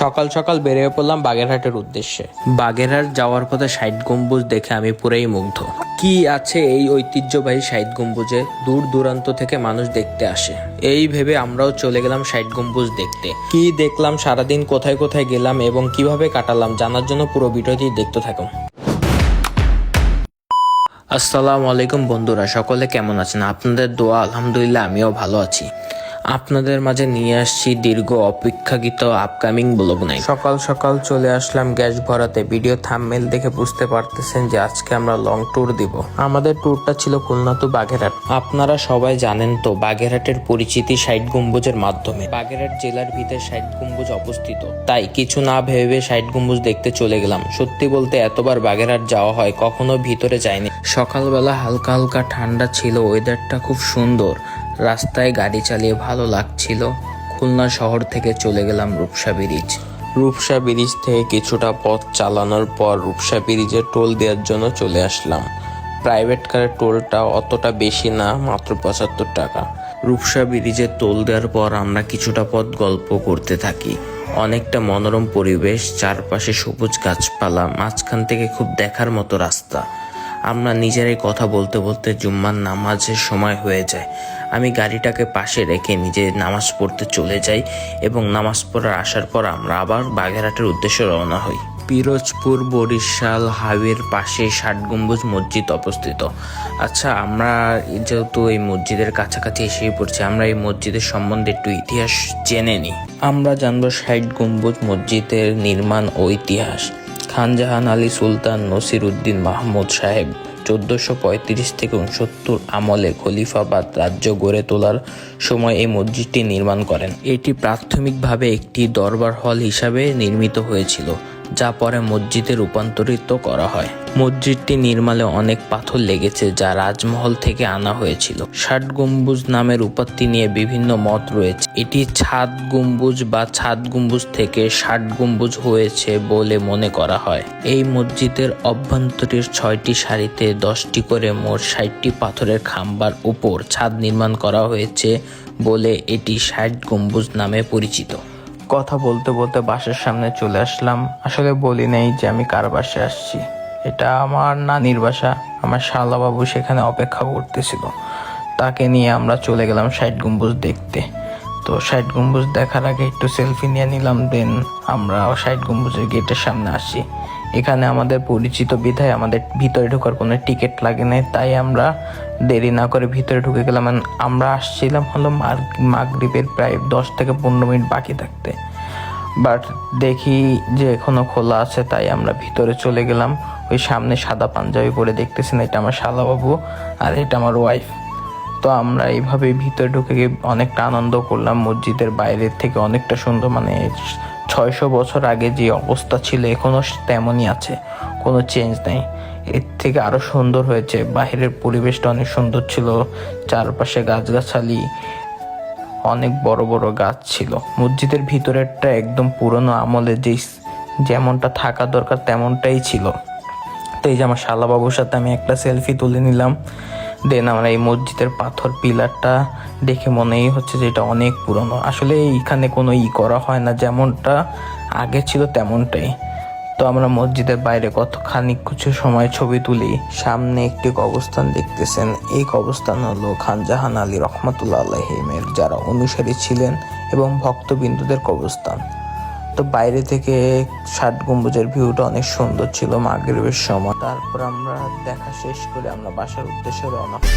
সকাল সকাল বেরিয়ে পড়লাম বাগেরহাটের উদ্দেশ্যে। বাগেরহাট যাওয়ার পথে ষাট গম্বুজ দেখে আমি পুরাই মুগ্ধ। কি আছে এই ঐতিহ্যবাহী ষাট গম্বুজে, দূর দূরান্ত থেকে মানুষ দেখতে আসে। এই ভেবে আমরাও চলে গেলাম ষাট গম্বুজ দেখতে। কি দেখলাম, সারাদিন কোথায় কোথায় গেলাম এবং কিভাবে কাটালাম জানার জন্য পুরো ভিডিওটি দেখতে থাকুন। আসসালামু আলাইকুম বন্ধুরা, সকলে কেমন আছেন? আপনাদের দোয়া আলহামদুলিল্লাহ আমিও ভালো আছি। আপনাদের মাঝে নিয়ে আসছি দীর্ঘ অপেক্ষাকৃত আপকামিং ব্লগ নাই। সকাল সকাল চলে আসলাম গ্যাস ভরাতে। ভিডিও থাম্বনেল দেখে বুঝতে পারতেছেন যে আজকে আমরা লং ট্যুর দিব। আমাদের ট্যুরটা ছিল খুলনা টু বাগেরহাট। আপনারা সবাই জানেন তো বাগেরহাটের পরিচিতি ষাট গম্বুজের মাধ্যমে। বাগেরহাট জেলার ভিতরে ষাট গম্বুজ অবস্থিত, তাই কিছু না ভেবে ষাট গম্বুজ দেখতে চলে গেলাম। সত্যি বলতে এতবার বাগেরহাট যাওয়া হয়, কখনো ভিতরে যায়নি। সকালবেলা হালকা হালকা ঠান্ডা ছিল, ওয়েদারটা খুব সুন্দর, রাস্তায় গাড়ি চালিয়ে ভালো লাগছিল। খুলনা শহর থেকে চলে গেলাম রূপসা ব্রিজ। রূপসা ব্রিজ থেকে কিছুটা পথ চালানোর পর রূপসা ব্রিজে টোল দেওয়ার জন্য চলে আসলাম। প্রাইভেট কারের টোলটা অতটা বেশি না, মাত্র 75 টাকা। রূপসা ব্রিজে টোল দেওয়ার পর আমরা কিছুটা পথ গল্প করতে থাকি। অনেকটা মনোরম পরিবেশ, চারপাশে সবুজ গাছপালা, মাঝখান থেকে খুব দেখার মতো রাস্তা। আমরা নিজেরাই কথা বলতে বলতে জুম্মার নামাজের সময় হয়ে যায়। আমি গাড়িটাকে পাশে রেখে নিজে নামাজ পড়তে চলে যাই এবং নামাজ পড়ার আসার পর আমরা আবার বাগেরহাটের উদ্দেশ্যে রওনা হই। পিরোজপুর বরিশাল হাইওয়ের পাশে ষাট গম্বুজ মসজিদ অবস্থিত। আচ্ছা, আমরা যেহেতু এই মসজিদের কাছাকাছি এসেই পড়ছি, আমরা এই মসজিদের সম্বন্ধে একটু ইতিহাস জেনে নিই। আমরা জানবো ষাট গম্বুজ মসজিদের নির্মাণ ও ইতিহাস। খানজাহান আলী সুলতান নসির উদ্দিন মাহমুদ সাহেব 1435 থেকে 69 আমলে খলিফাবাদ রাজ্য গড়ে তোলার সময় এই মসজিদটি নির্মাণ করেন। এটি প্রাথমিকভাবে একটি দরবার হল হিসাবে নির্মিত হয়েছিল, যা পরে মসজিদে রূপান্তরিত করা হয়। মসজিদটি নির্মাণে অনেক পাথর লেগেছে, যা রাজমহল থেকে আনা হয়েছিল। ষাট গম্বুজ নামের উৎপত্তি নিয়ে বিভিন্ন মত রয়েছে। এটি ছাদ গম্বুজ বা ছাদ গম্বুজ থেকে ষাট গম্বুজ হয়েছে বলে মনে করা হয়। এই মসজিদের অভ্যন্তরের 6টি সারিতে 10টি করে মোট 60টি পাথরের খাম্বার উপর ছাদ নির্মাণ করা হয়েছে বলে এটি ষাট গম্বুজ নামে পরিচিত। কথা বলতে বলতে বাসার সামনে চলে আসলাম। আসলে বলি নাই যে আমি কার বাসায় আসছি। এটা আমার নানির বাসা। আমার শালাবাবু সেখানে অপেক্ষা করতেছিল, তাকে নিয়ে আমরা চলে গেলাম ষাট গম্বুজ দেখতে। তো ষাট গম্বুজ দেখার আগে একটু সেলফি নিয়ে নিলাম, দেন আমরা ষাট গম্বুজের গেটের সামনে আসি। এখানে আমাদের পরিচিত বিধায় আমাদের ভিতরে ঢোকার কোনো টিকিট লাগে না, তাই আমরা দেরি না করে ভিতরে ঢুকে গেলাম। আমরা আসছিলাম হলো মাগরিবের প্রায় 10 থেকে 15 মিনিট বাকি থাকতে, বাট দেখি যে এখনো খোলা আছে, তাই আমরা ভিতরে চলে গেলাম। ওই সামনে সাদা পাঞ্জাবি পরে দেখতেছেন, এটা আমার শালাবাবু আর এটা আমার ওয়াইফ। তো আমরা এইভাবে ভিতরে ঢুকে গিয়ে অনেকটা আনন্দ করলাম। মসজিদের বাইরের থেকে অনেকটা সুন্দর, মানে 600 বছর আগে যে অবস্থা ছিল এখনো তেমনই আছে, কোনো চেঞ্জ নেই। এর থেকে আরো সুন্দর হয়েছে। বাহিরের পরিবেশটা অনেক সুন্দর ছিল, চারপাশে গাছগাছালি, অনেক বড় বড় গাছ ছিল। মসজিদের ভিতরেরটা একদম পুরনো আমলে যেমনটা থাকা দরকার তেমনটাই ছিল। তো এই যে আমার শালাবাবুর সাথে আমি একটা সেলফি তুলে নিলাম। দেন আমরা এই মসজিদের পাথর পিলারটা দেখে মনেই হচ্ছে যে এটা অনেক পুরনো। আসলে এইখানে কোনো করা হয় না, যেমনটা আগে ছিল তেমনটাই। তো আমরা মসজিদের বাইরে কিছু সময় ছবি তুলি। সামনে একটি কবরস্থান দেখতেছেন, এই কবরস্থান হলো খানজাহান আলী রহমাতুল্লাহ আলাইহির যারা অনুসারী ছিলেন এবং ভক্তবিন্দুদের কবরস্থান। তো বাইরে থেকে ষাট গম্বুজের ভিউটা অনেক সুন্দর ছিল মাগরিবের সময়। তারপর আমরা দেখা শেষ করে আমরা বাসার উদ্দেশ্যে রওনা হই।